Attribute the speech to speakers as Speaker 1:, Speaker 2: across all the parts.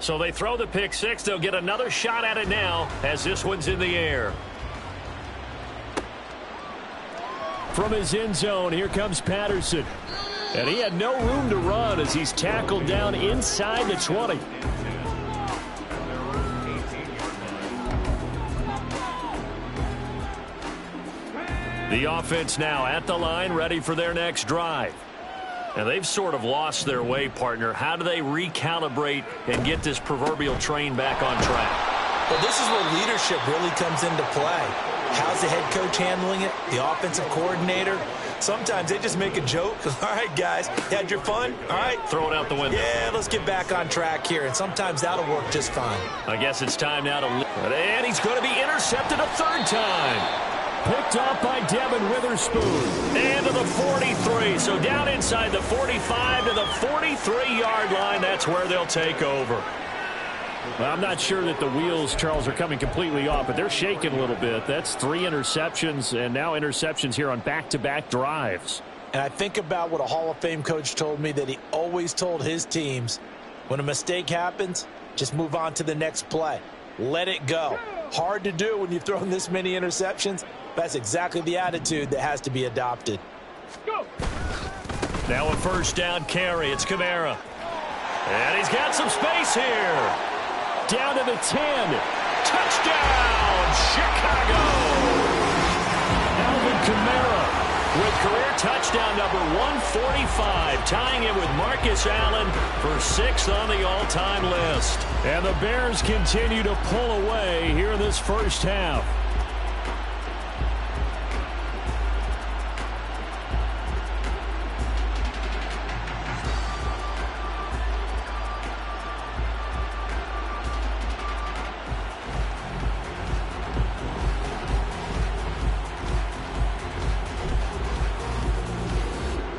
Speaker 1: So they throw the pick six. They'll get another shot at it now as this one's in the air. From his end zone, here comes Patterson. And he had no room to run as he's tackled down inside the 20. The offense now at the line, ready for their next drive. And they've sort of lost their way, partner. How do they recalibrate and get this proverbial train back on track?
Speaker 2: Well, this is where leadership really comes into play. How's the head coach handling it? The offensive coordinator? Sometimes they just make a joke. All right, guys, you had your fun? All right.
Speaker 1: Throw it out the window.
Speaker 2: Yeah, let's get back on track here. And sometimes that'll work just fine.
Speaker 1: I guess it's time now to... And he's going to be intercepted a third time. Picked off by Devin Witherspoon. And to the 43. So down inside the 45 to the 43-yard line. That's where they'll take over. Well, I'm not sure that the wheels, Charles, are coming completely off, but they're shaking a little bit. That's 3 interceptions, and now interceptions here on back-to-back drives.
Speaker 2: And I think about what a Hall of Fame coach told me that he always told his teams, when a mistake happens, just move on to the next play. Let it go. Hard to do when you've thrown this many interceptions. That's exactly the attitude that has to be adopted.
Speaker 1: Go. Now a first down carry. It's Kamara. And he's got some space here. Down to the 10. Touchdown, Chicago. Alvin Kamara with career touchdown number 145, tying it with Marcus Allen for 6th on the all-time list. And the Bears continue to pull away here in this first half.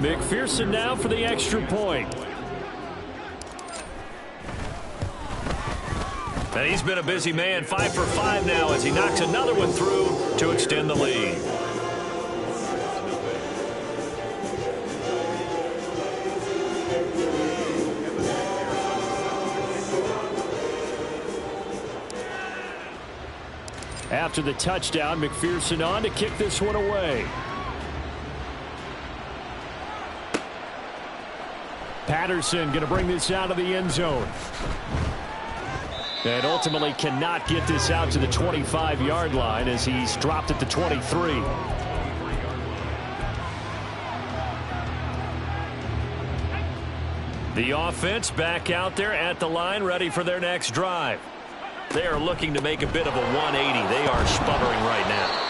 Speaker 1: McPherson now for the extra point. And he's been a busy man, 5 for 5 now as he knocks another one through to extend the lead. After the touchdown, McPherson on to kick this one away. Patterson going to bring this out of the end zone. And ultimately cannot get this out to the 25-yard line as he's dropped at the 23. The offense back out there at the line, ready for their next drive. They are looking to make a bit of a 180. They are sputtering right now.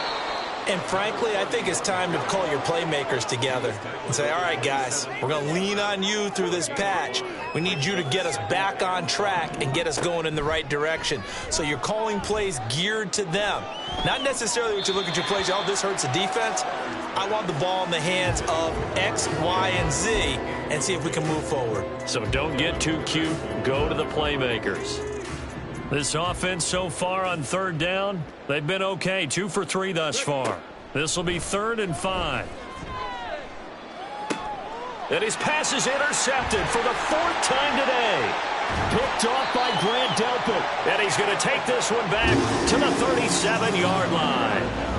Speaker 2: And frankly, I think it's time to call your playmakers together and say, all right, guys, we're going to lean on you through this patch. We need you to get us back on track and get us going in the right direction. So you're calling plays geared to them. Not necessarily what you look at your plays, oh, this hurts the defense. I want the ball in the hands of X, Y, and Z and see if we can move forward.
Speaker 1: So don't get too cute. Go to the playmakers. This offense so far on third down, they've been okay. 2 for 3 thus far. This will be 3rd and 5. And his pass is intercepted for the 4th time today. Picked off by Grant Delpit. And he's going to take this one back to the 37-yard line.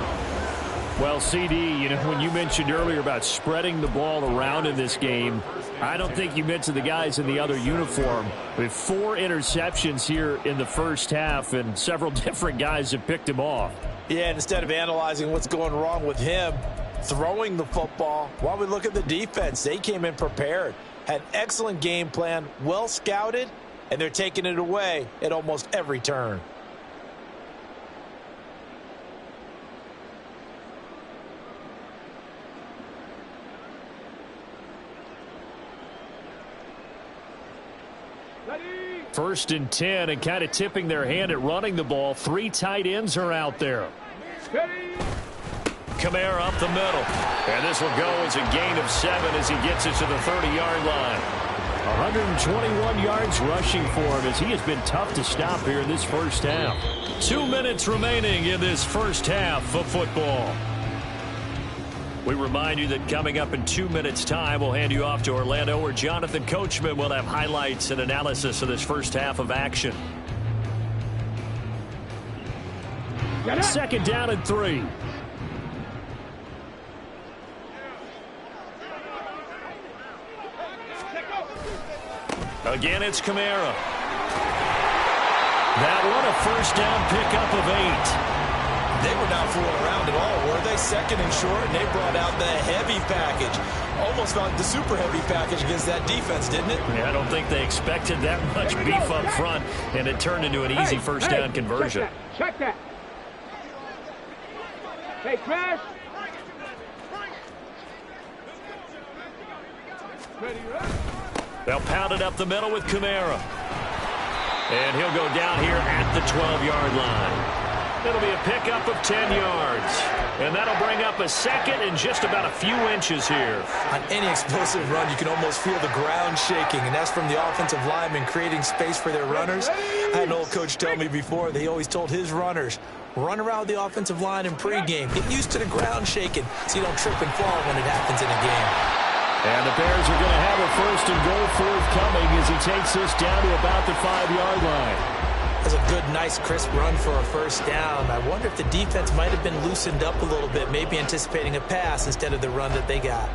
Speaker 1: Well, CD, you know, when you mentioned earlier about spreading the ball around in this game, I don't think you mentioned the guys in the other uniform. With 4 interceptions here in the first half, and several different guys have picked him off.
Speaker 2: Yeah, and instead of analyzing what's going wrong with him throwing the football, while we look at the defense, they came in prepared. Had an excellent game plan, well scouted, and they're taking it away at almost every turn.
Speaker 1: First and 10, and kind of tipping their hand at running the ball. 3 tight ends are out there. Kamara up the middle. And this will go as a gain of 7 as he gets it to the 30-yard line. 121 yards rushing for him as he has been tough to stop here in this first half. 2 minutes remaining in this first half of football. We remind you that coming up in 2 minutes' time, we'll hand you off to Orlando, where Jonathan Coachman will have highlights and analysis of this first half of action. Second down and 3. Again, it's Kamara. That one, a first down pickup of 8.
Speaker 2: They were not fooling around at all, were they? Second and short, and they brought out the heavy package. Almost like the super heavy package against that defense, didn't it?
Speaker 1: Yeah, I don't think they expected that much beef up front, and it turned into an easy first down conversion.
Speaker 3: Check that. Hey, Crash.
Speaker 1: They'll pound it up the middle with Kamara. And he'll go down here at the 12-yard line. It'll be a pickup of 10 yards. And that'll bring up a second and just about a few inches here.
Speaker 2: On any explosive run, you can almost feel the ground shaking, and that's from the offensive linemen creating space for their runners. I had an old coach tell me before, that he always told his runners, run around the offensive line in pregame. Get used to the ground shaking so you don't trip and fall when it happens in a game.
Speaker 1: And the Bears are going to have a first and goal forthcoming as he takes this down to about the 5-yard line.
Speaker 2: That's a good, nice, crisp run for a first down. I wonder if the defense might have been loosened up a little bit, maybe anticipating a pass instead of the run that they got.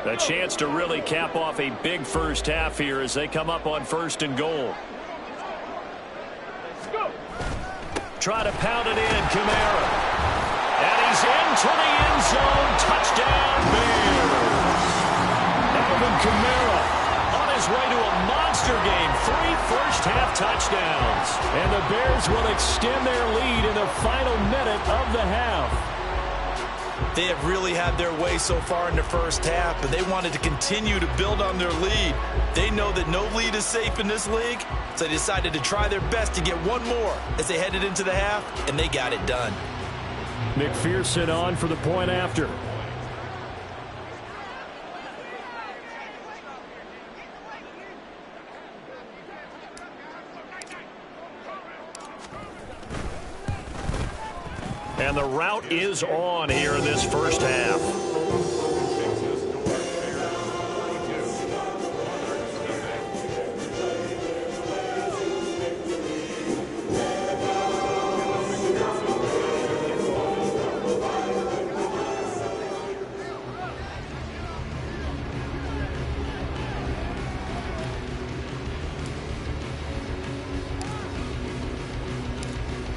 Speaker 1: A chance to really cap off a big first half here as they come up on first and goal. Try to pound it in, Kamara. And he's into the end zone. Touchdown, Bears. Alvin Kamara on his way to a monster game. 3 first-half touchdowns. And the Bears will extend their lead in the final minute of the half.
Speaker 2: They have really had their way so far in the first half, but they wanted to continue to build on their lead. They know that no lead is safe in this league, so they decided to try their best to get one more as they headed into the half, and they got it done.
Speaker 1: McPherson on for the point after. And the route is on here in this first half.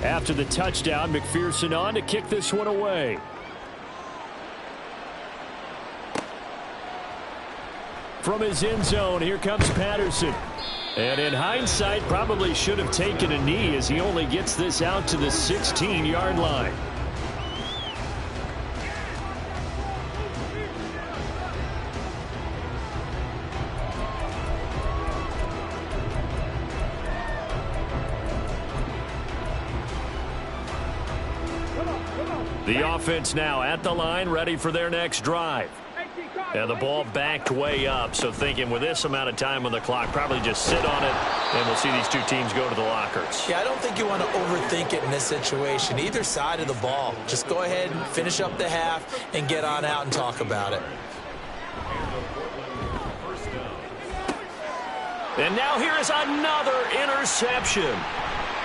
Speaker 1: After the touchdown, McPherson on to kick this one away. From his end zone, here comes Patterson. And in hindsight, probably should have taken a knee as he only gets this out to the 16-yard line. The offense now at the line, ready for their next drive. And the ball backed way up, so thinking with this amount of time on the clock, probably just sit on it, and we'll see these two teams go to the lockers.
Speaker 2: Yeah, I don't think you want to overthink it in this situation. Either side of the ball. Just go ahead and finish up the half and get on out and talk about it.
Speaker 1: And now here is another interception.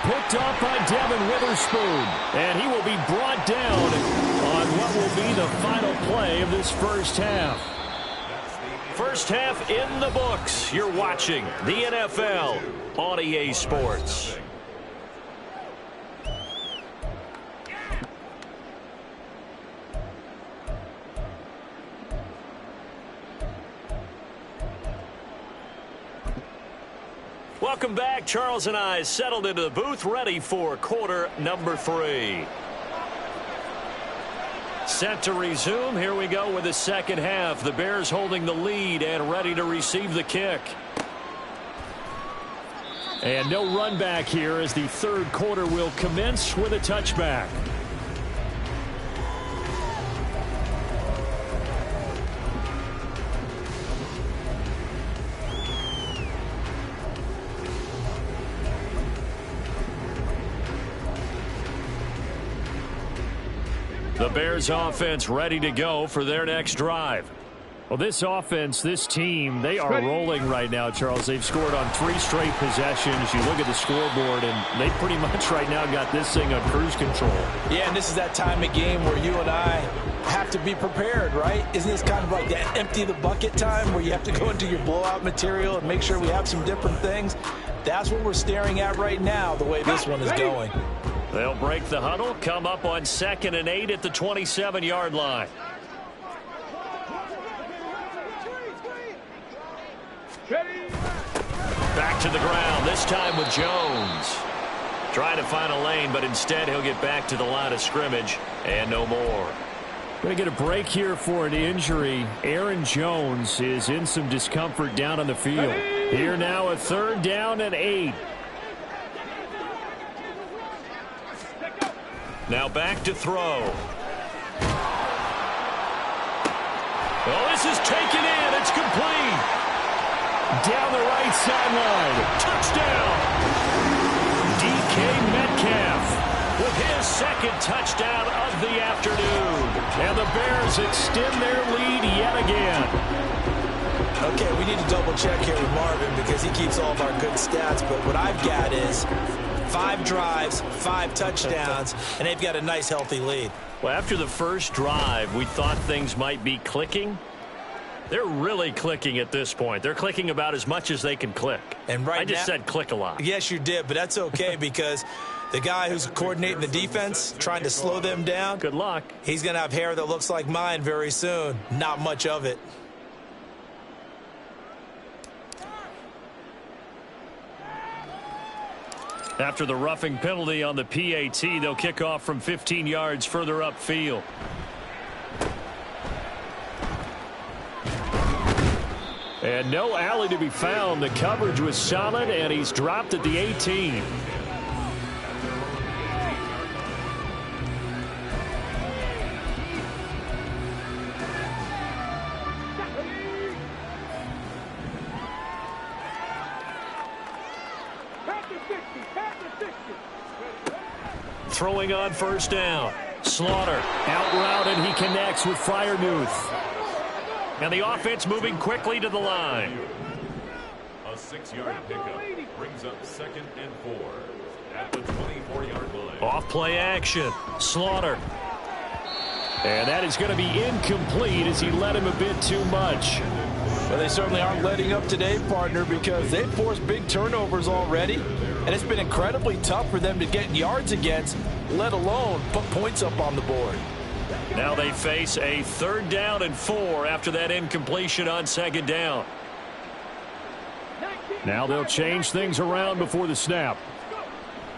Speaker 1: Picked off by Devin Witherspoon. And he will be brought down on what will be the final play of this first half. First half in the books. You're watching the NFL on EA Sports. Welcome back. Charles and I settled into the booth, ready for quarter number 3. Set to resume. Here we go with the second half. The Bears holding the lead and ready to receive the kick. And no run back here as the third quarter will commence with a touchback. The Bears offense ready to go for their next drive.
Speaker 3: Well, this offense, this team, they are rolling right now, Charles. They've scored on 3 straight possessions. You look at the scoreboard, and they pretty much right now got this thing on cruise control.
Speaker 2: Yeah, and this is that time of game where you and I have to be prepared, right? Isn't this kind of like that empty the bucket time where you have to go into your blowout material and make sure we have some different things? That's what we're staring at right now, the way this one is going.
Speaker 1: They'll break the huddle, come up on 2nd and 8 at the 27-yard line. Back to the ground, this time with Jones. Trying to find a lane, but instead he'll get back to the line of scrimmage and no more.
Speaker 3: Going to get a break here for an injury. Aaron Jones is in some discomfort down on the field. Here now a 3rd down and 8.
Speaker 1: Now back to throw. Oh, this is taken in. It's complete.
Speaker 3: Down the right sideline.
Speaker 1: Touchdown. DK Metcalf with his 2nd touchdown of the afternoon.
Speaker 3: And the Bears extend their lead yet again.
Speaker 2: Okay, we need to double check here with Marvin because he keeps all of our good stats. But what I've got is 5 drives, 5 touchdowns, and they've got a nice, healthy lead.
Speaker 1: Well, after the first drive, we thought things might be clicking. They're really clicking at this point. They're clicking about as much as they can click.
Speaker 2: And right
Speaker 1: I just
Speaker 2: now,
Speaker 1: said click a lot.
Speaker 2: Yes, you did, but that's okay because the guy who's coordinating the defense, trying to slow them down.
Speaker 1: Good luck.
Speaker 2: He's going to have hair that looks like mine very soon. Not much of it.
Speaker 1: After the roughing penalty on the PAT, they'll kick off from 15 yards further upfield.
Speaker 3: And no alley to be found. The coverage was solid, and he's dropped at the 18.
Speaker 1: Throwing on 1st down. Slaughter.
Speaker 3: Out route, and he connects with Freiermuth.
Speaker 1: And the offense moving quickly to the line.
Speaker 4: A 6-yard pickup brings up 2nd and 4 at the 24-yard line.
Speaker 1: Off play action. Slaughter.
Speaker 3: And that is going to be incomplete as he led him a bit too much.
Speaker 2: Well, they certainly aren't letting up today, partner, because they've forced big turnovers already. And it's been incredibly tough for them to get yards against, let alone put points up on the board.
Speaker 1: Now they face a 3rd down and 4 after that incompletion on 2nd down.
Speaker 3: Now they'll change things around before the snap.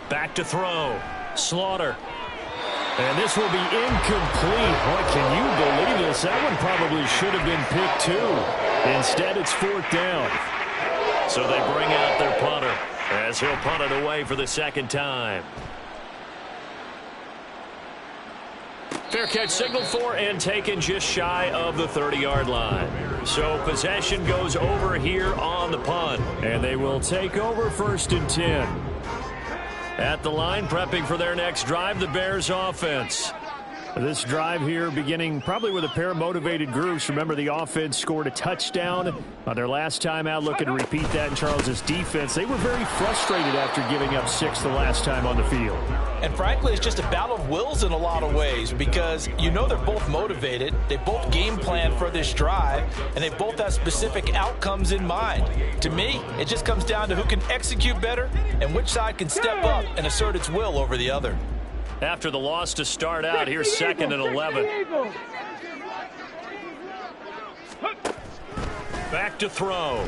Speaker 1: Back to throw. Slaughter.
Speaker 3: And this will be incomplete. Boy, can you believe this? That one probably should have been picked too. Instead, it's 4th down.
Speaker 1: So they bring out their punter as he'll punt it away for the 2nd time. Fair catch signaled for and taken just shy of the 30-yard line. So possession goes over here on the punt.
Speaker 3: And they will take over 1st and 10.
Speaker 1: At the line, prepping for their next drive, the Bears offense.
Speaker 3: This drive here beginning probably with a pair of motivated groups. Remember, the offense scored a touchdown on their last time out. Looking to repeat that in Charles's defense. They were very frustrated after giving up 6 the last time on the field.
Speaker 2: And frankly, it's just a battle of wills in a lot of ways because you know they're both motivated. They both game plan for this drive, and they both have specific outcomes in mind. To me, it just comes down to who can execute better and which side can step up and assert its will over the other.
Speaker 1: After the loss to start out, here's 2nd and 11. Back to throw.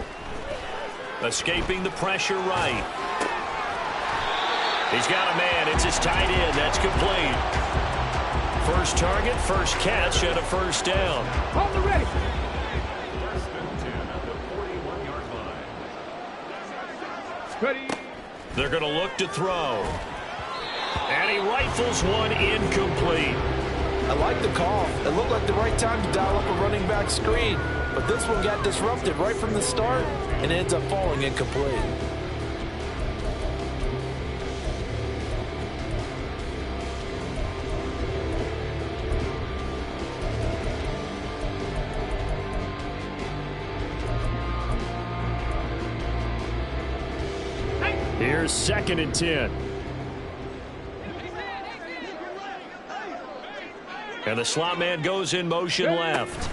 Speaker 1: Escaping the pressure right. He's got a man. It's his tight end. That's complete. First target, first catch, and a 1st down.
Speaker 4: On the ready. 1st and 10 at the 41-yard line. Ready.
Speaker 1: They're going to look to throw. And he rifles one incomplete.
Speaker 2: I like the call. It looked like the right time to dial up a running back screen. But this one got disrupted right from the start and ends up falling incomplete.
Speaker 3: Here's 2nd and 10. And the slot man goes in motion left.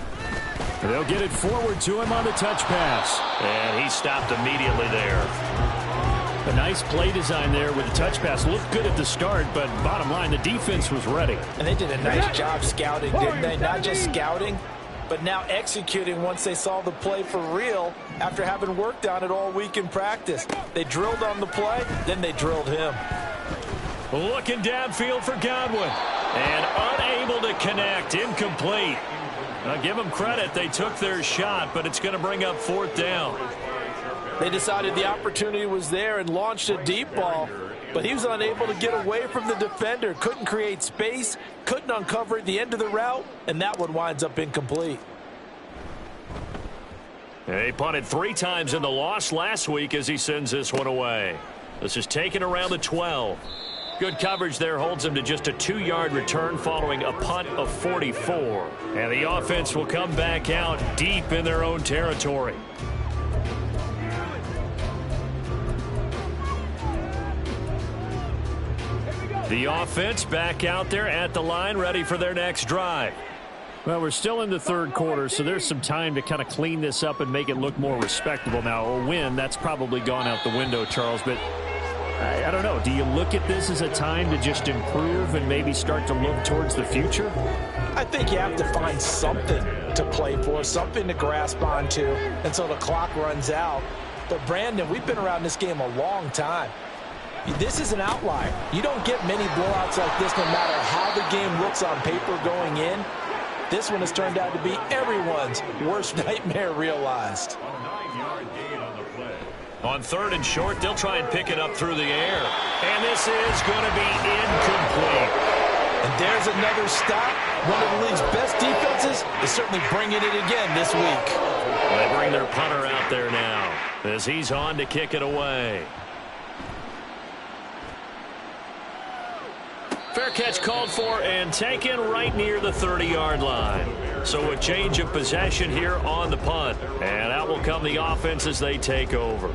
Speaker 3: They'll get it forward to him on the touch pass.
Speaker 1: And he stopped immediately there.
Speaker 3: A nice play design there with the touch pass. Looked good at the start, but bottom line, the defense was ready.
Speaker 2: And they did a nice job scouting, didn't they? Not just scouting, but now executing once they saw the play for real after having worked on it all week in practice. They drilled on the play, then they drilled him.
Speaker 1: Looking downfield for Godwin. And unable to connect. Incomplete. Now give them credit. They took their shot, but it's going to bring up 4th down.
Speaker 2: They decided the opportunity was there and launched a deep ball, but he was unable to get away from the defender. Couldn't create space, couldn't uncover at the end of the route, and that one winds up incomplete.
Speaker 1: He punted 3 times in the loss last week as he sends this one away. This is taken around the 12. Good coverage there holds him to just a 2-yard return following a punt of 44. And the offense will come back out deep in their own territory. The offense back out there at the line, ready for their next drive.
Speaker 3: Well, we're still in the 3rd quarter, so there's some time to kind of clean this up and make it look more respectable. Now, a win, that's probably gone out the window, Charles, but I don't know. Do you look at this as a time to just improve and maybe start to look towards the future?
Speaker 2: I think you have to find something to play for, something to grasp onto until the clock runs out. But, Brandon, we've been around this game a long time. This is an outlier. You don't get many blowouts like this no matter how the game looks on paper going in. This one has turned out to be everyone's worst nightmare realized.
Speaker 1: On 3rd and short, they'll try and pick it up through the air. And this is going to be incomplete.
Speaker 2: And there's another stop. One of the league's best defenses is certainly bringing it again this week.
Speaker 1: They bring their punter out there now as he's on to kick it away. Fair catch called for and taken right near the 30-yard line. So a change of possession here on the punt. And out will come the offense as they take over.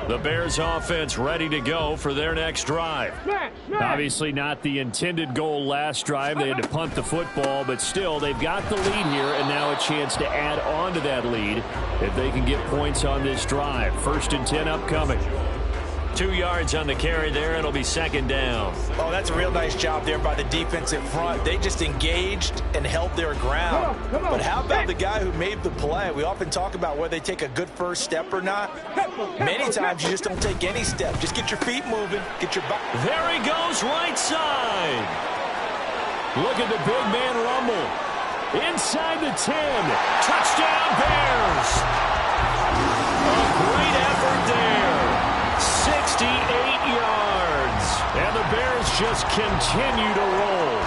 Speaker 1: The Bears offense ready to go for their next drive.
Speaker 3: Obviously not the intended goal last drive. They had to punt the football, but still they've got the lead here and now a chance to add on to that lead if they can get points on this drive. 1st and 10 upcoming.
Speaker 1: 2 yards on the carry there. It'll be 2nd down.
Speaker 2: Oh, that's a real nice job there by the defensive front. They just engaged and held their ground. But how about the guy who made the play? We often talk about whether they take a good first step or not. Many times you just don't take any step. Just get your feet moving. Get your butt.
Speaker 1: There he goes right side.
Speaker 3: Look at the big man rumble. Inside the 10.
Speaker 1: Touchdown Bears. A great effort there. 68 yards. And the Bears just continue to roll.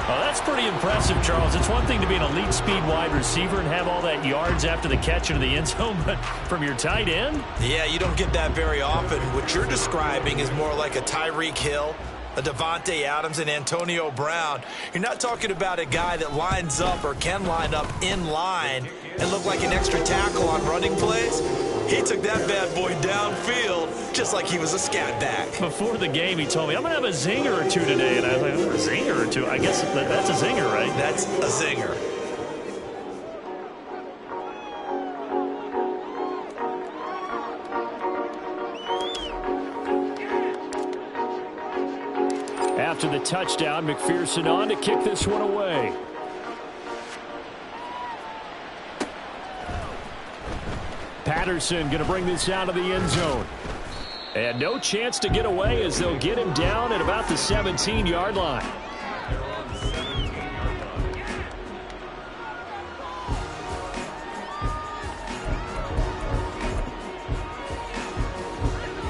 Speaker 1: Well, that's pretty impressive, Charles. It's one thing to be an elite speed wide receiver and have all that yards after the catch into the end zone, but from your tight end?
Speaker 2: Yeah, you don't get that very often. What you're describing is more like a Tyreek Hill, a Devontae Adams, and Antonio Brown. You're not talking about a guy that lines up or can line up in line and look like an extra tackle on running plays. He took that bad boy downfield just like he was a scat back.
Speaker 3: Before the game, he told me, I'm going to have a zinger or two today. And I was like, oh, a zinger or two? I guess that's a zinger, right?
Speaker 2: That's a zinger.
Speaker 3: After the touchdown, McPherson on to kick this one away. Patterson going to bring this out of the end zone. And no chance to get away as they'll get him down at about the 17-yard line.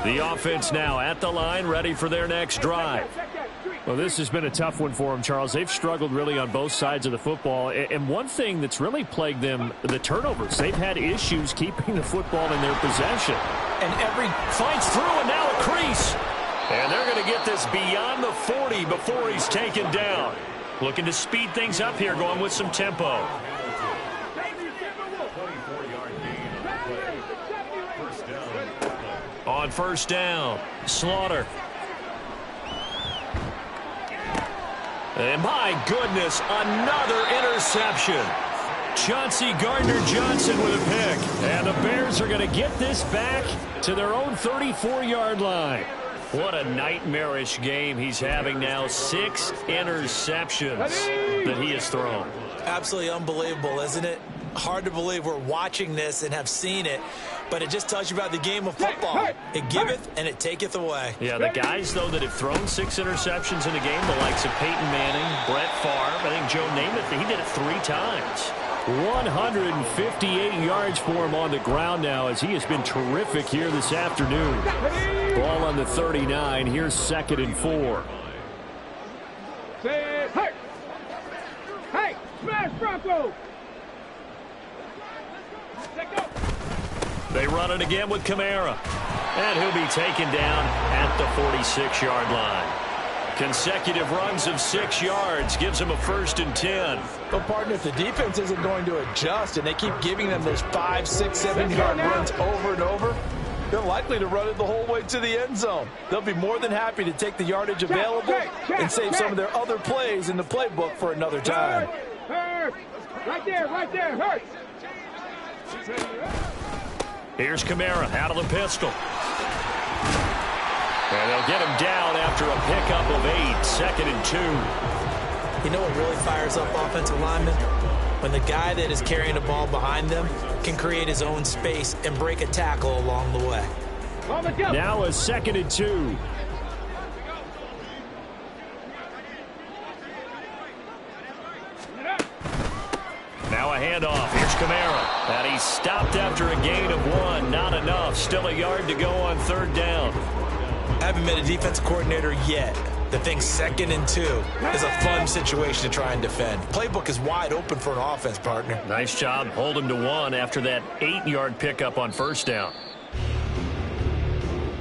Speaker 3: The offense now at the line, ready for their next drive. Well, this has been a tough one for them, Charles. They've struggled really on both sides of the football. And one thing that's really plagued them, the turnovers. They've had issues keeping the football in their possession.
Speaker 1: And every fights through, and now a crease. And they're going to get this beyond the 40 before he's taken down. Looking to speed things up here, going with some tempo.
Speaker 4: First down.
Speaker 1: On first down, Slaughter. And my goodness, another interception. Chauncey Gardner-Johnson with a pick. And the Bears are going to get this back to their own 34-yard line. What a nightmarish game he's having now. 6 interceptions that he has thrown.
Speaker 2: Absolutely unbelievable, isn't it? Hard to believe we're watching this and have seen it, but it just tells you about the game of football. It giveth and it taketh away.
Speaker 1: Yeah, the guys, though, that have thrown 6 interceptions in a game, the likes of Peyton Manning, Brett Favre, I think Joe Namath, he did it 3 times. 158 yards for him on the ground now as he has been terrific here this afternoon. Ball on the 39. Here's 2nd and 4.
Speaker 5: Hey, smash Bronco!
Speaker 1: They run it again with Kamara. And he'll be taken down at the 46-yard line. Consecutive runs of 6 yards gives him a 1st and 10.
Speaker 2: But, partner, if the defense isn't going to adjust and they keep giving them those 5, 6, 7-yard runs over and over, they're likely to run it the whole way to the end zone. They'll be more than happy to take the yardage available and save some of their other plays in the playbook for another time.
Speaker 5: Right there, hurt.
Speaker 1: Here's Kamara out of the pistol. And they'll get him down after a pickup of 8, 2nd and 2.
Speaker 2: You know what really fires up offensive linemen? When the guy that is carrying the ball behind them can create his own space and break a tackle along the way.
Speaker 3: Now a 2nd and 2.
Speaker 1: Now a handoff. Here's Kamara. And he's stopped after a gain of 1. Not enough. Still a yard to go on 3rd down.
Speaker 2: I haven't been a defensive coordinator yet. The thing 2nd and 2 is a fun situation to try and defend. Playbook is wide open for an offense, partner.
Speaker 1: Nice job. Hold him to 1 after that 8-yard pickup on 1st down.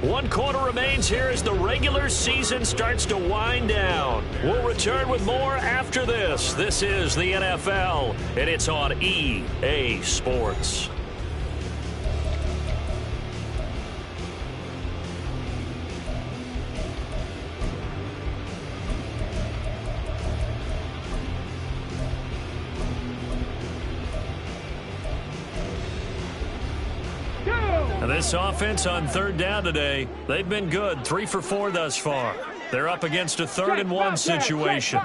Speaker 1: 1 quarter remains here as the regular season starts to wind down. We'll return with more after this. This is the NFL, and it's on EA Sports. And this offense on 3rd down today, they've been good. 3 for 4 thus far. They're up against a 3rd and 1 situation.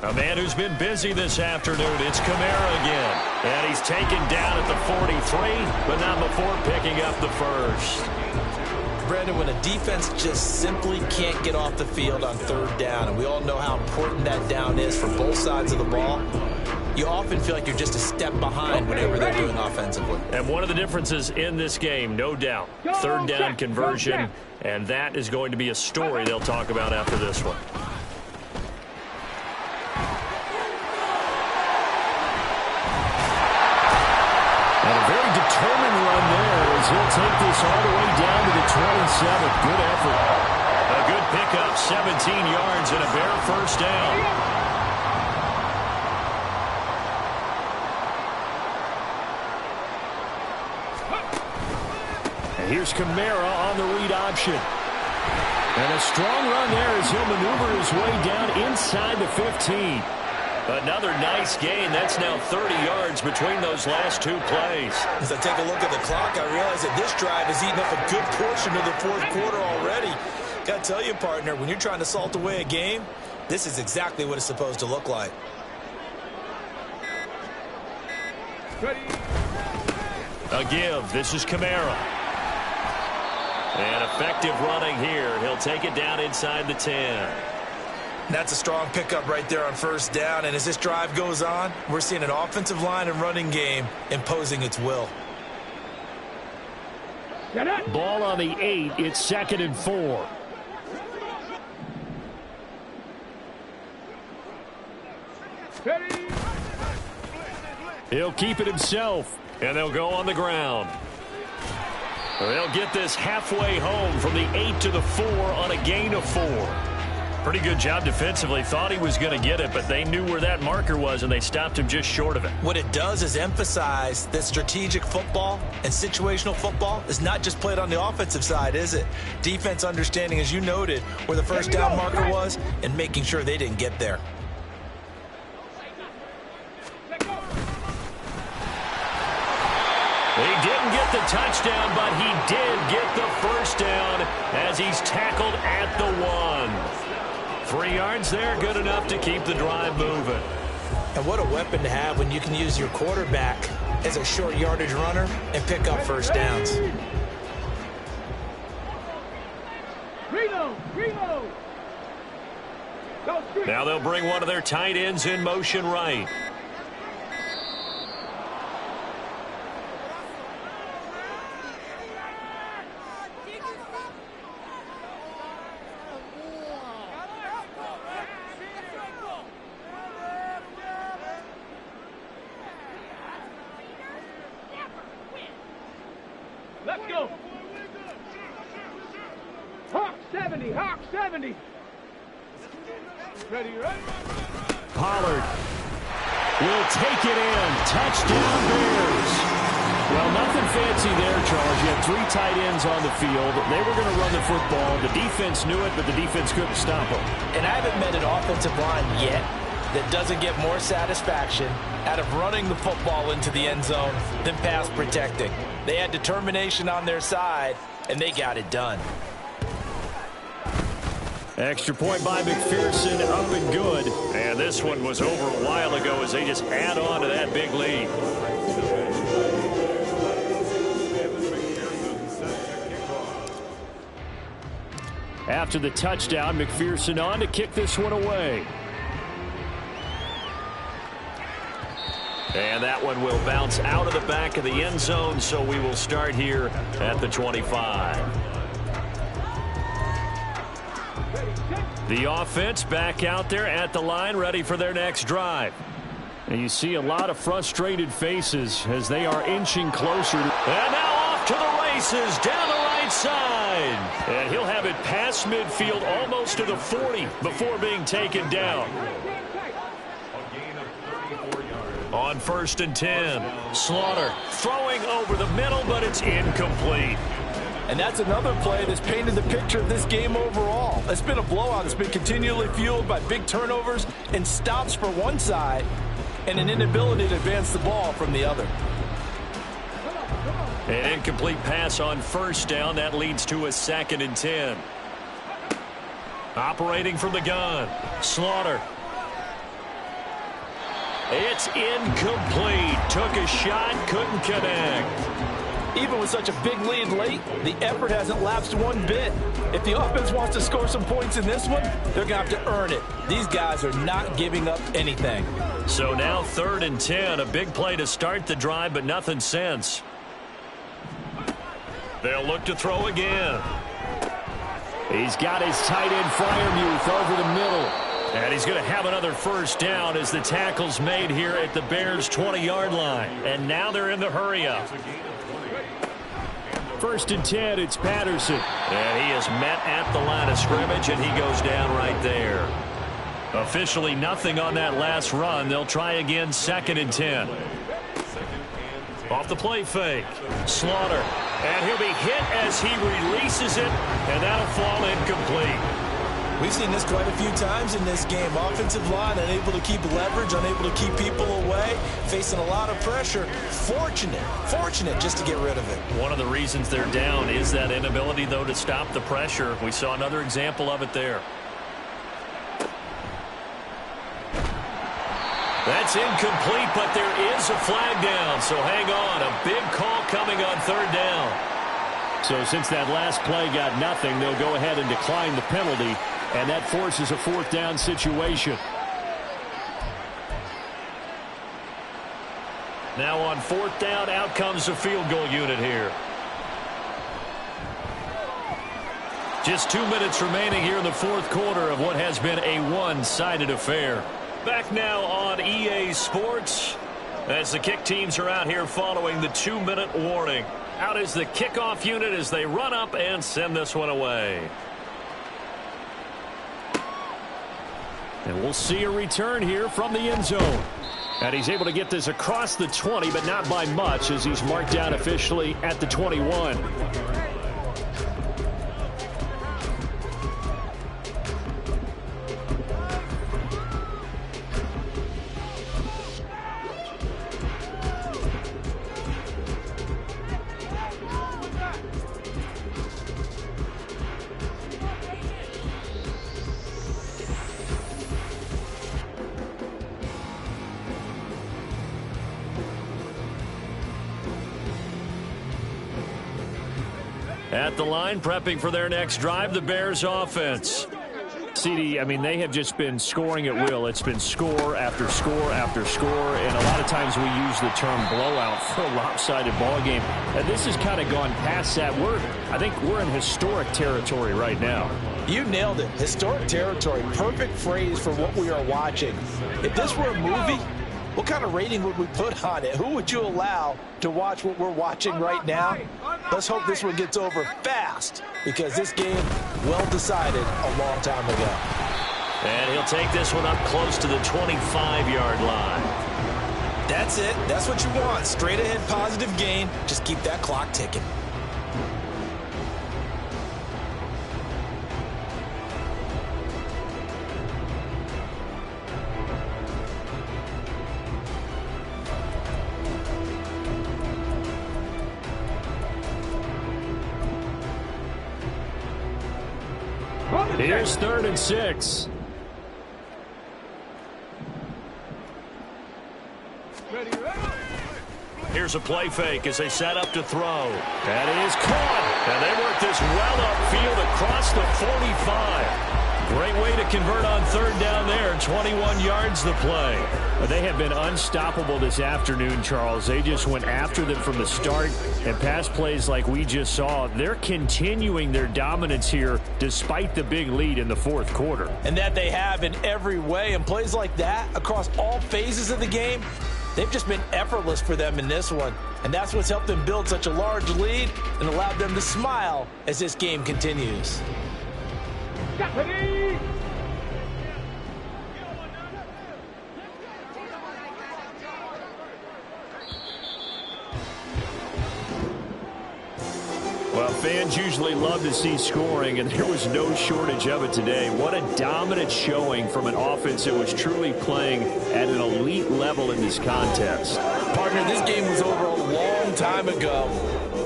Speaker 1: A man who's been busy this afternoon, it's Kamara again. And he's taken down at the 43, but not before picking up the 1st.
Speaker 2: Brandon, when a defense just simply can't get off the field on 3rd down, and we all know how important that down is for both sides of the ball, you often feel like you're just a step behind whatever they're doing offensively.
Speaker 1: And one of the differences in this game, no doubt, 3rd down conversion, and that is going to be a story they'll talk about after this one.
Speaker 3: And a very determined run there as he'll take this all the way down to the 27. Good effort.
Speaker 1: A good pickup, 17 yards and a Bear 1st down.
Speaker 3: Here's Kamara on the read option. And a strong run there as he'll maneuver his way down inside the 15.
Speaker 1: Another nice gain. That's now 30 yards between those last 2 plays.
Speaker 2: As I take a look at the clock, I realize that this drive has eaten up a good portion of the 4th quarter already. Got to tell you, partner, when you're trying to salt away a game, this is exactly what it's supposed to look like.
Speaker 1: A give. This is Kamara. And effective running here. He'll take it down inside the 10.
Speaker 2: That's a strong pickup right there on 1st down. And as this drive goes on, we're seeing an offensive line and running game imposing its will.
Speaker 3: Ball on the 8. It's 2nd and 4. He'll keep it himself.
Speaker 1: And they'll go on the ground. They'll get this halfway home from the 8 to the 4 on a gain of 4.
Speaker 3: Pretty good job defensively. Thought he was going to get it, but they knew where that marker was, and they stopped him just short of it.
Speaker 2: What it does is emphasize that strategic football and situational football is not just played on the offensive side, is it? Defense understanding, as you noted, where the first down marker was and making sure they didn't get there.
Speaker 1: He didn't get the touchdown, but he did get the first down as he's tackled at the 1. 3 yards there, good enough to keep the drive moving.
Speaker 2: And what a weapon to have when you can use your quarterback as a short yardage runner and pick up first downs.
Speaker 1: Now they'll bring one of their tight ends in motion right.
Speaker 5: Let's go. Hawk 70, Hawk 70. Ready, right?
Speaker 3: Pollard will take it in. Touchdown, Bears. Well, nothing fancy there, Charles. You had 3 tight ends on the field. They were going to run the football. The defense knew it, but the defense couldn't stop them.
Speaker 2: And I haven't met an offensive line yet that doesn't get more satisfaction out of running the football into the end zone than pass protecting. They had determination on their side, and they got it done.
Speaker 3: Extra point by McPherson, up and good.
Speaker 1: And this one was over a while ago as they just add on to that big lead.
Speaker 3: After the touchdown, McPherson on to kick this one away.
Speaker 1: And that one will bounce out of the back of the end zone, so we will start here at the 25. The offense back out there at the line, ready for their next drive.
Speaker 3: And you see a lot of frustrated faces as they are inching closer.
Speaker 1: And now off to the races down the right side. And he'll have it past midfield almost to the 40 before being taken down. On 1st and 10, Slaughter throwing over the middle, but it's incomplete.
Speaker 2: And that's another play that's painted the picture of this game overall. It's been a blowout. It's been continually fueled by big turnovers and stops for one side and an inability to advance the ball from the other.
Speaker 1: An incomplete pass on 1st down. That leads to a 2nd and 10. Operating from the gun, Slaughter. It's incomplete. Took a shot, couldn't connect.
Speaker 2: Even with such a big lead late, the effort hasn't lapsed one bit. If the offense wants to score some points in this one, they're going to have to earn it. These guys are not giving up anything.
Speaker 1: So now 3rd and 10, a big play to start the drive, but nothing since. They'll look to throw again.
Speaker 3: He's got his tight end Freiermuth over the middle.
Speaker 1: And he's going to have another 1st down as the tackle's made here at the Bears' 20-yard line. And now they're in the hurry-up.
Speaker 3: 1st and 10, it's Patterson.
Speaker 1: And he is met at the line of scrimmage, and he goes down right there. Officially nothing on that last run. They'll try again, 2nd and 10. Off the play fake, Slaughter. And he'll be hit as he releases it, and that'll fall incomplete.
Speaker 2: We've seen this quite a few times in this game. Offensive line unable to keep leverage, unable to keep people away, facing a lot of pressure. Fortunate just to get rid of it.
Speaker 1: One of the reasons they're down is that inability, though, to stop the pressure. We saw another example of it there. That's incomplete, but there is a flag down, so hang on. A big call coming on 3rd down.
Speaker 3: So since that last play got nothing, they'll go ahead and decline the penalty. And that forces a 4th down situation.
Speaker 1: Now on 4th down, out comes the field goal unit here. Just 2 minutes remaining here in the 4th quarter of what has been a one-sided affair. Back now on EA Sports as the kick teams are out here following the 2-minute warning. Out is the kickoff unit as they run up and send this one away.
Speaker 3: And we'll see a return here from the end zone. And he's able to get this across the 20, but not by much, as he's marked down officially at the 21. At the line, prepping for their next drive, the Bears offense. CD, I mean, they have just been scoring at will. It's been score after score after score, and a lot of times we use the term blowout for a lopsided ball game. And this has kind of gone past that. I think we're in historic territory right now.
Speaker 2: You nailed it. Historic territory. Perfect phrase for what we are watching. If this were a movie, what kind of rating would we put on it? Who would you allow to watch what we're watching right now? Let's hope this one gets over fast, because this game, well decided a long time ago.
Speaker 1: And he'll take this one up close to the 25-yard line.
Speaker 2: That's it. That's what you want. Straight ahead positive gain. Just keep that clock ticking.
Speaker 3: Here's 3rd and 6.
Speaker 1: Here's a play fake as they set up to throw. That is caught. And they work this well upfield across the 45. Great way to convert on 3rd down there. 21 yards the play.
Speaker 3: They have been unstoppable this afternoon, Charles. They just went after them from the start, and pass plays like we just saw, they're continuing their dominance here despite the big lead in the 4th quarter.
Speaker 2: And that they have in every way. And plays like that across all phases of the game, they've just been effortless for them in this one. And that's what's helped them build such a large lead and allowed them to smile as this game continues.
Speaker 3: Well, fans usually love to see scoring, and there was no shortage of it today. What a dominant showing from an offense that was truly playing at an elite level in this contest.
Speaker 2: Partner, this game was over a long time ago.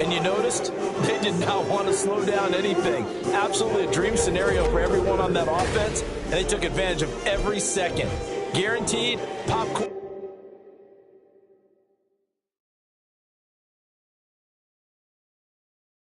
Speaker 2: And you noticed they did not want to slow down anything. Absolutely a dream scenario for everyone on that offense, and they took advantage of every second. Guaranteed popcorn.